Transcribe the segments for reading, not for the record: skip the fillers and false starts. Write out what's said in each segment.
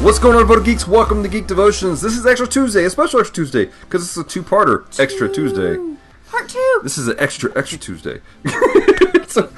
What's going on, Vote Geeks? Welcome to Geek Devotions. This is Extra Tuesday, a special Extra Tuesday, because it's a two-parter Extra Tuesday. Part 2. This is an Extra Tuesday. So,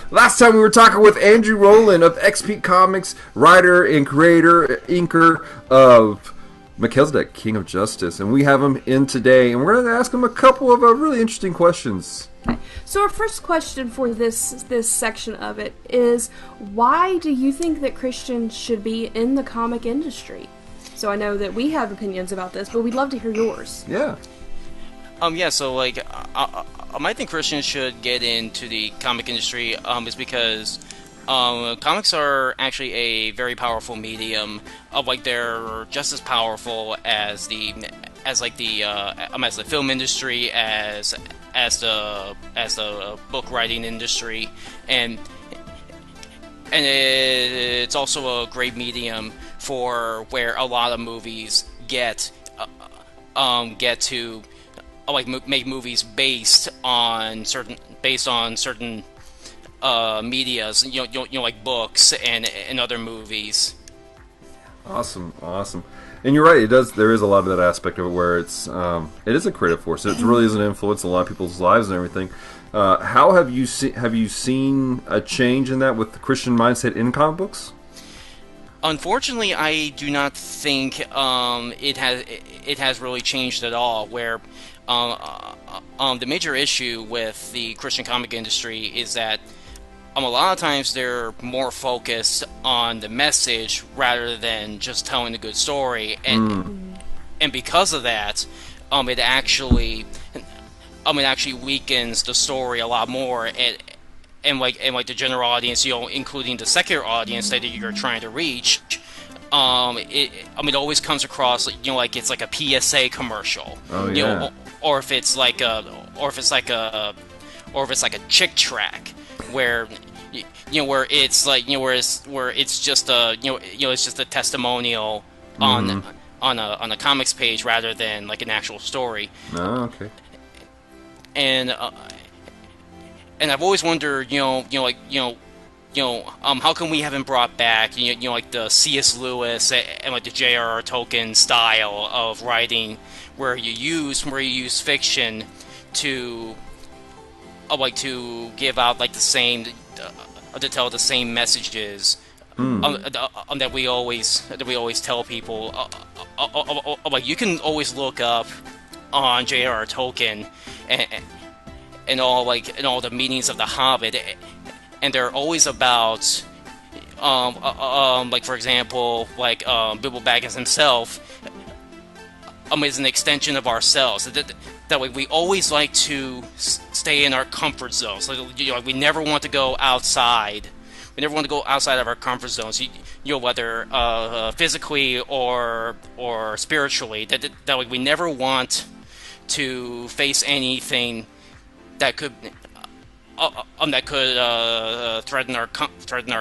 last time we were talking with Andrew Rowland of XP Comics, writer and creator, inker of Melchizedek, King of Justice, and we have him in today, and we're going to ask him a couple of really interesting questions. Okay. So our first question for this section of it is, why do you think that Christians should be in the comic industry? So I know that we have opinions about this, but we'd love to hear yours. Yeah. So I think Christians should get into the comic industry is because comics are actually a very powerful medium. They're just as powerful as the film industry, as the book writing industry, and it's also a great medium for where a lot of movies get to make movies based on certain medias, like books and other movies. Awesome. And you're right. There is a lot of that aspect of it where it is a creative force. It really is an influence in a lot of people's lives and everything. How have you seen a change in that with the Christian mindset in comic books? Unfortunately, I do not think it has really changed at all. Where the major issue with the Christian comic industry is that a lot of times they're more focused on the message rather than just telling a good story, and because of that, it actually weakens the story a lot more, and the general audience, including the secular audience that you're trying to reach. It always comes across like it's like a PSA commercial. Oh, yeah. Or if it's like a chick track where it's just a testimonial on a comics page rather than like an actual story. Oh, okay. And I've always wondered, how come we haven't brought back, like the C.S. Lewis and like the J.R.R. Tolkien style of writing, where you use fiction to give out like the same, to tell the same messages that we always tell people. You can always look up on J.R.R. Tolkien and all the meanings of the Hobbit, and they're always about for example, Bilbo Baggins himself is an extension of ourselves. That way, we always like to stay in our comfort zones. We never want to go outside. We never want to go outside of our comfort zones. Whether physically or spiritually. That way, we never want to face anything that could threaten our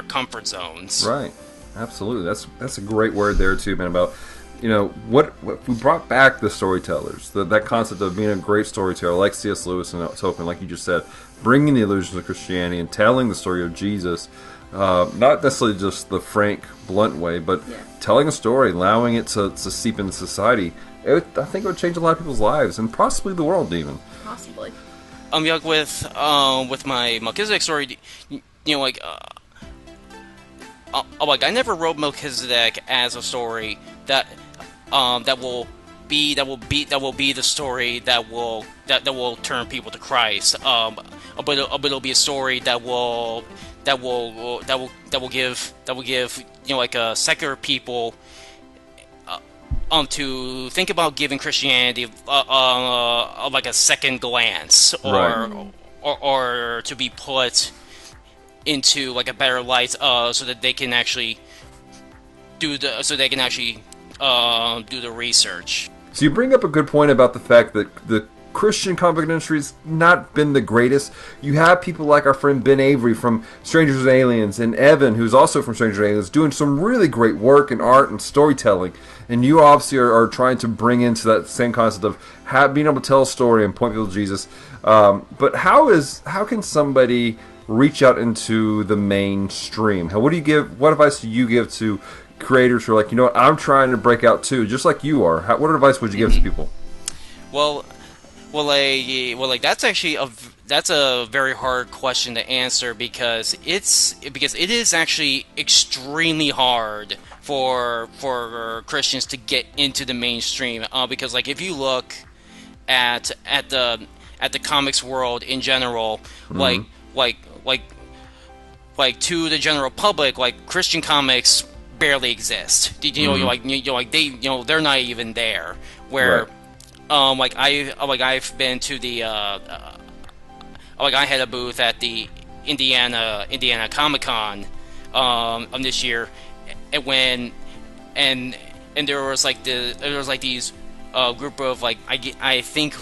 comfort zones. Right. Absolutely. That's a great word there too, man. About what we brought back the storytellers, that concept of being a great storyteller, like C.S. Lewis and Tolkien, like you just said, bringing the illusions of Christianity and telling the story of Jesus, not necessarily just the frank, blunt way, but telling a story, allowing it to seep into society. I think it would change a lot of people's lives and possibly the world even. Possibly. With my Melchizedek story, I never wrote Melchizedek as a story that will be the story that will turn people to Christ. But it'll be a story that will give secular people to think about giving Christianity like a second glance, or to be put into like a better light, so that they can actually do the research. So you bring up a good point about the fact that the Christian comic industry has not been the greatest. You have people like our friend Ben Avery from Strangers and Aliens, and Evan, who's also from Strangers and Aliens, doing some really great work in art and storytelling. And you obviously are trying to bring into that same concept of being able to tell a story and point people to Jesus. But how can somebody reach out into the mainstream? What advice do you give to creators who are like, you know what, I'm trying to break out too, just like you are? What advice would you give to people? Well, that's actually that's a very hard question to answer because it is actually extremely hard for Christians to get into the mainstream. Because like if you look at the comics world in general, like to the general public, like Christian comics barely exist. They're not even there. Where I've been to the I had a booth at the Indiana Comic-Con this year, and there was these group of I think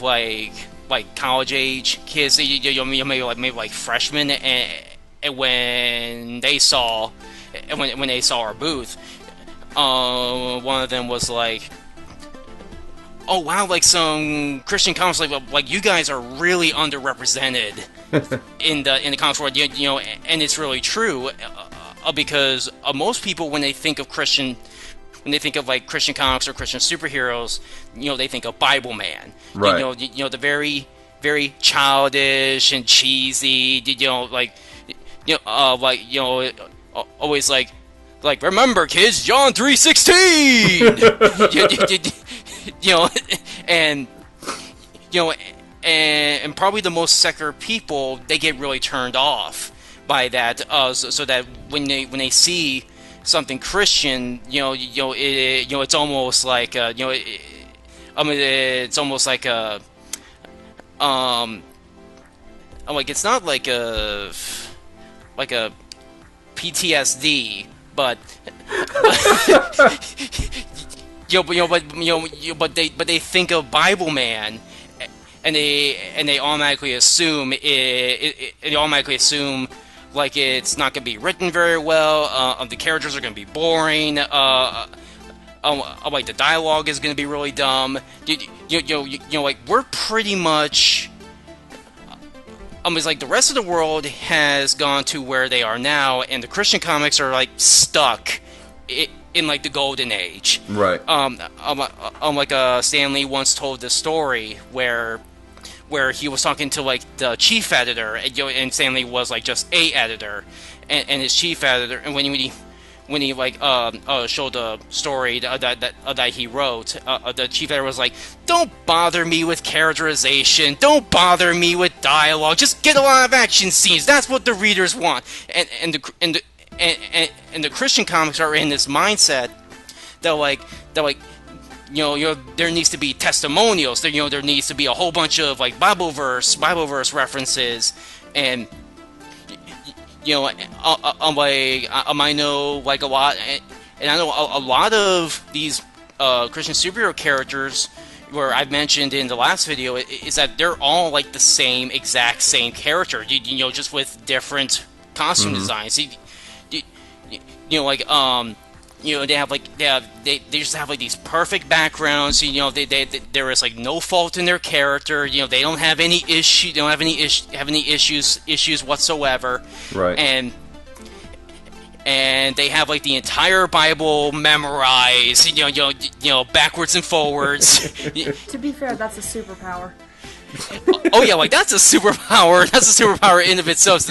college age kids, maybe like freshmen, and when they saw our booth, one of them was like, "Oh wow, like some Christian comics, like you guys are really underrepresented in the comics world, and it's really true, because most people when they think of Christian comics or Christian superheroes, they think of Bible Man, right? The very very childish and cheesy, always like remember kids, John 3:16. And probably the most secular people, they get really turned off by that. So that when they see something Christian, it's almost like it's almost like a it's not like a PTSD, but. But they think of Bible Man, and they automatically assume like it's not going to be written very well. The characters are going to be boring. Like the dialogue is going to be really dumb. Like we're pretty much. It's like the rest of the world has gone to where they are now, and the Christian comics are like stuck in like the golden age, right? Stan Lee once told this story where he was talking to like the chief editor, and Stan Lee was like just a editor, and his chief editor, and when he showed the story that he wrote, the chief editor was like, "Don't bother me with characterization, don't bother me with dialogue, just get a lot of action scenes. That's what the readers want." And the Christian comics are in this mindset that there needs to be testimonials. There needs to be a whole bunch of like Bible verse references, and I know like a lot, and I know a lot of these Christian superhero characters, where I've mentioned in the last video, is that they're all like the exact same character, just with different costume designs. They just have like these perfect backgrounds. There is like no fault in their character. They don't have any issue. They don't have any issues whatsoever. Right. And they have like the entire Bible memorized. Backwards and forwards. To be fair, that's a superpower. Oh yeah, like that's a superpower. That's a superpower in of itself.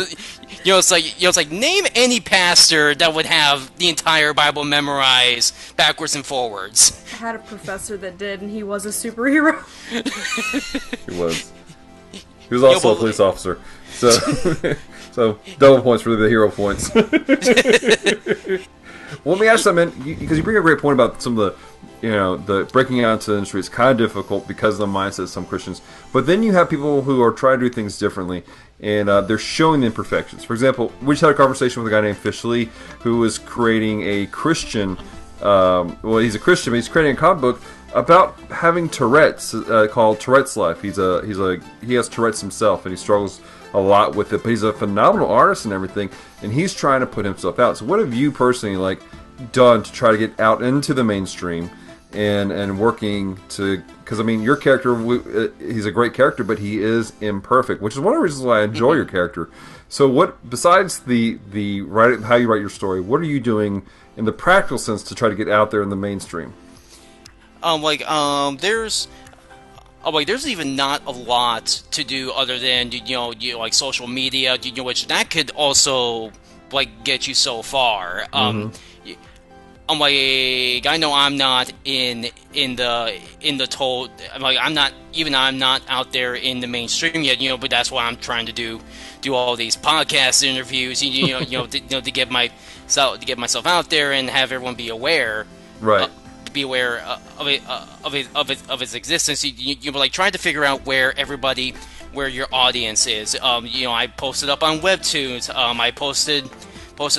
It's like name any pastor that would have the entire Bible memorized backwards and forwards. I had a professor that did, and he was a superhero. He was. He was also a police officer. So double points for the hero points. Well, let me ask something, because you bring a great point about some of the breaking out into the industry is kind of difficult because of the mindset of some Christians. But then you have people who are trying to do things differently, and they're showing the imperfections. For example, we just had a conversation with a guy named Fish Lee, who was creating a Christian. Well, he's a Christian, but he's creating a comic book about having Tourette's, called Tourette's Life. He has Tourette's himself, and he struggles a lot with it. But he's a phenomenal artist and everything, and he's trying to put himself out. So, what have you personally done to try to get out into the mainstream? And working to, because I mean, your character, he's a great character, but he is imperfect, which is one of the reasons why I enjoy your character. So what, besides the how you write your story, what are you doing in the practical sense to try to get out there in the mainstream? There's even not a lot to do other than like social media, which that could also like get you so far. I know I'm not in the total. I'm not out there in the mainstream yet. But that's why I'm trying to do all these podcast interviews. To get myself out there and have everyone be aware. Right. Be aware of its existence. You like trying to figure out where your audience is. I posted up on Webtoons. I posted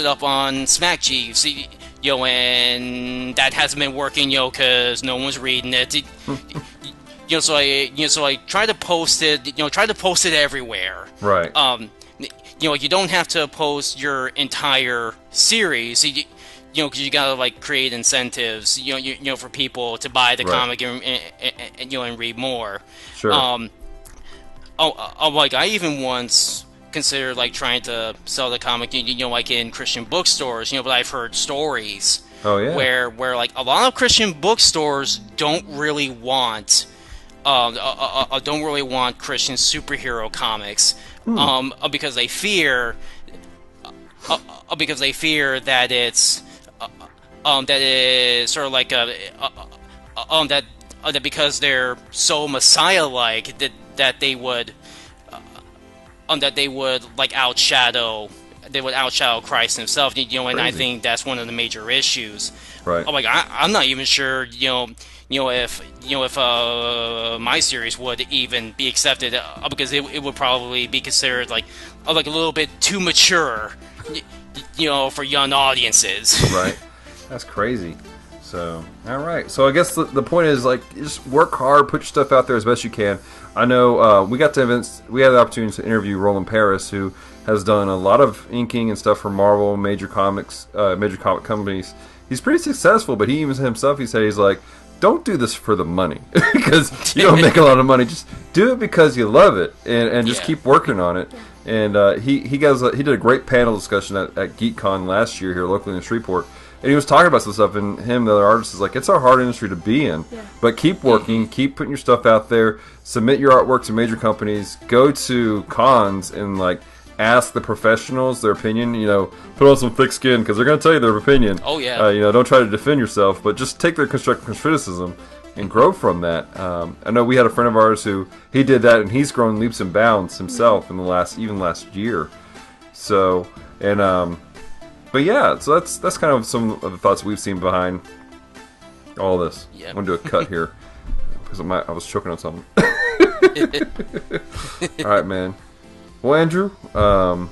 up on Smack Jeeves. And that hasn't been working, because no one's reading it. So I try to post it, everywhere. Right. You don't have to post your entire series. Because you gotta like create incentives, for people to buy the comic and read more. Sure. I even once considered like trying to sell the comic, like in Christian bookstores, but I've heard stories. Oh yeah. Where like a lot of Christian bookstores don't really want Christian superhero comics, because they fear that it's sort of like that because they're so Messiah-like that they would like outshadow Christ himself, and Crazy. I think that's one of the major issues. Right. I'm not even sure, if my series would even be accepted, because it would probably be considered like a little bit too mature, for young audiences. Right. That's crazy. So, all right. So I guess the point is like just work hard, put your stuff out there as best you can. I know we had the opportunity to interview Rowland Paris, who has done a lot of inking and stuff for Marvel, major comic companies. He's pretty successful, but he even himself, he said, he's like, don't do this for the money because you don't make a lot of money. Just do it because you love it and just keep working on it. And he did a great panel discussion at GeekCon last year here locally in Shreveport. And he was talking about some stuff, and him, the other artist, is like, it's a hard industry to be in. Yeah. But keep working, keep putting your stuff out there, submit your artwork to major companies, go to cons and, like, ask the professionals their opinion, put on some thick skin, because they're going to tell you their opinion. Oh, yeah. Don't try to defend yourself, but just take their constructive criticism and grow from that. I know we had a friend of ours who, he did that, and he's grown leaps and bounds himself in the last year. So, and, but yeah, so that's kind of some of the thoughts we've seen behind all this. Yep. I'm going to do a cut here because I was choking on something. All right, man. Well, Andrew, do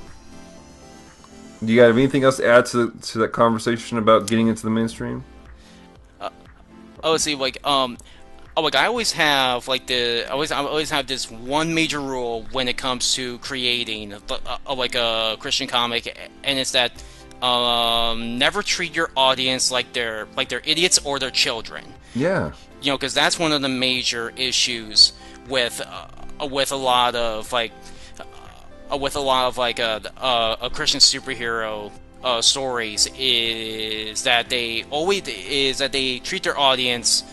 you got anything else to add to that conversation about getting into the mainstream? I always have I always have this one major rule when it comes to creating a Christian comic, and it's that never treat your audience like they're idiots or they're children. Yeah. Because that's one of the major issues with a lot of a Christian superhero stories is that they treat their audience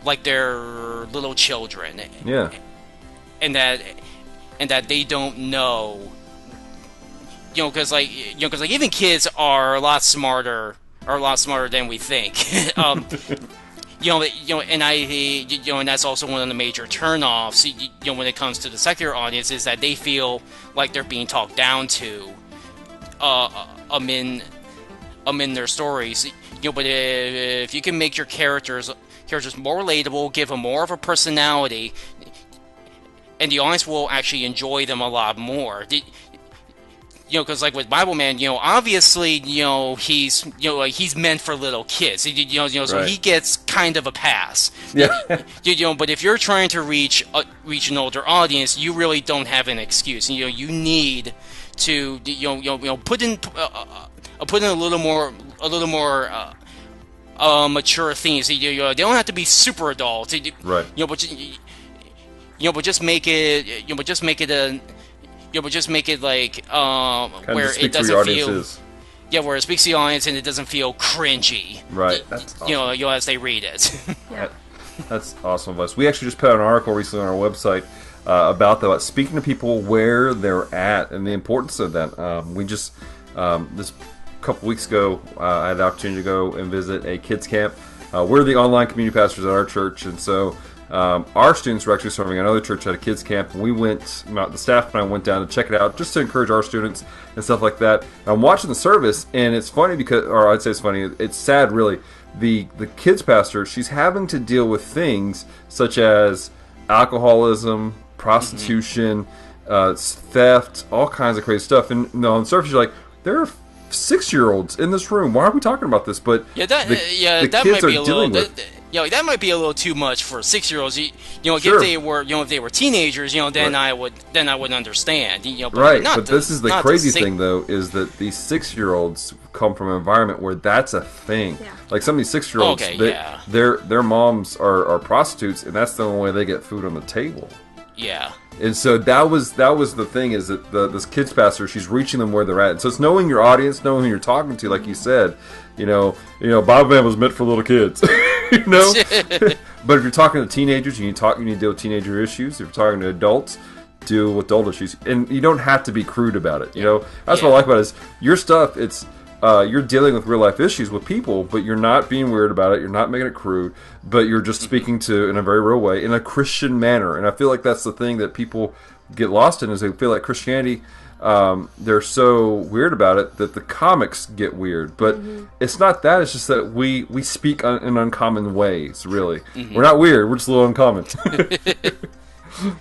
like they're little children. Yeah. And that they don't know. Because even kids are a lot smarter than we think. And that's also one of the major turnoffs. When it comes to the secular audience, is that they feel like they're being talked down to, in their stories. But if you can make your characters more relatable, give them more of a personality, and the audience will actually enjoy them a lot more. Because like with Bible Man, obviously, he's meant for little kids, so Right. he gets kind of a pass. Yeah. But if you're trying to reach an older audience, you really don't have an excuse. You need to put in a little more mature themes. They don't have to be super adult. Right. But just make it but just make it like Where it doesn't feel. Is. Yeah, where it speaks to the audience and it doesn't feel cringy. Right. That's awesome. As they read it. Yeah. That's awesome of us. We actually just put out an article recently on our website about speaking to people where they're at and the importance of that. We just this couple weeks ago, I had the opportunity to go and visit a kids camp. We're the online community pastors at our church, and so our students were actually serving another church at a kids camp. And we went, the staff and I went down to check it out just to encourage our students and stuff like that. And I'm watching the service, and it's funny or I'd say it's funny, it's sad really. The kids pastor, she's having to deal with things such as alcoholism, prostitution, theft, all kinds of crazy stuff. And on the surface, you're like, there are 6-year-olds in this room. Why are we talking about this? But that kids are dealing with. That might be a little too much for 6-year-olds. Sure. If they were teenagers, then I would understand. Right, but this is the crazy thing though, is that these 6-year-olds come from an environment where that's a thing. Yeah. Like some of these 6-year-olds, their moms are prostitutes, and that's the only way they get food on the table. Yeah. And so that was the thing, is that this kids pastor, she's reaching them where they're at. And so it's knowing your audience, knowing who you're talking to, like you said. Bible Band was meant for little kids. But if you're talking to teenagers, you need to deal with teenager issues. If you're talking to adults, deal with adult issues. And you don't have to be crude about it. That's what I like about it, is your stuff. It's you're dealing with real life issues with people, but you're not being weird about it. You're not making it crude, but you're just speaking to in a very real way, in a Christian manner. And I feel like that's the thing that people get lost in, is they feel like Christianity, they're so weird about it that the comics get weird. But it's not that. It's just that we speak in uncommon ways, really. We're not weird. We're just a little uncommon.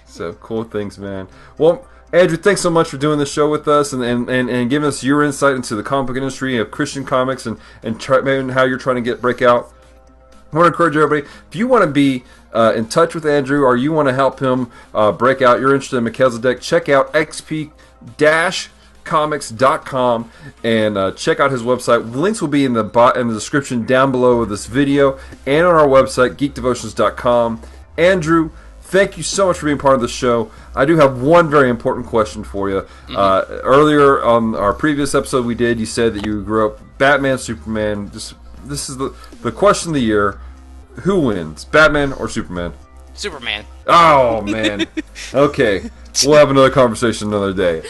So, cool things, man. Well, Andrew, thanks so much for doing this show with us and giving us your insight into the comic book industry of Christian comics and maybe how you're trying to break out. I want to encourage everybody, if you want to be in touch with Andrew, or you want to help him break out, you're interested in Melchizedek, check out xp-comics.com and check out his website. Links will be in the description down below of this video and on our website, geekdevotions.com. Andrew, thank you so much for being part of the show. I do have one very important question for you. Earlier on our previous episode you said that you grew up Batman, Superman. This is the question of the year. Who wins, Batman or Superman? Superman. Oh, man. Okay. We'll have another conversation another day.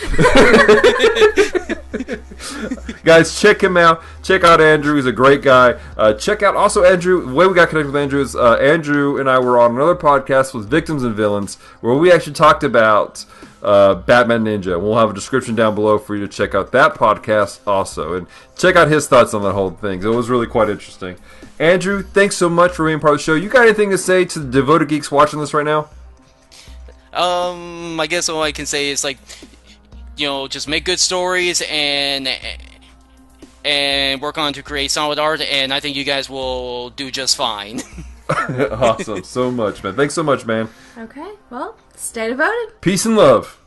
Guys, check him out. Check out Andrew. He's a great guy. Check out also Andrew. The way we got connected with Andrew is Andrew and I were on another podcast with Victims and Villains where we actually talked about Batman Ninja. We'll have a description down below for you to check out that podcast also. And check out his thoughts on that whole thing. It was really quite interesting. Andrew, thanks so much for being part of the show. You got anything to say to the devoted geeks watching this right now? I guess all I can say is just make good stories and work on to create solid art, and I think you guys will do just fine. Awesome. So much, man. Thanks so much, man. Okay. Well, stay devoted. Peace and love.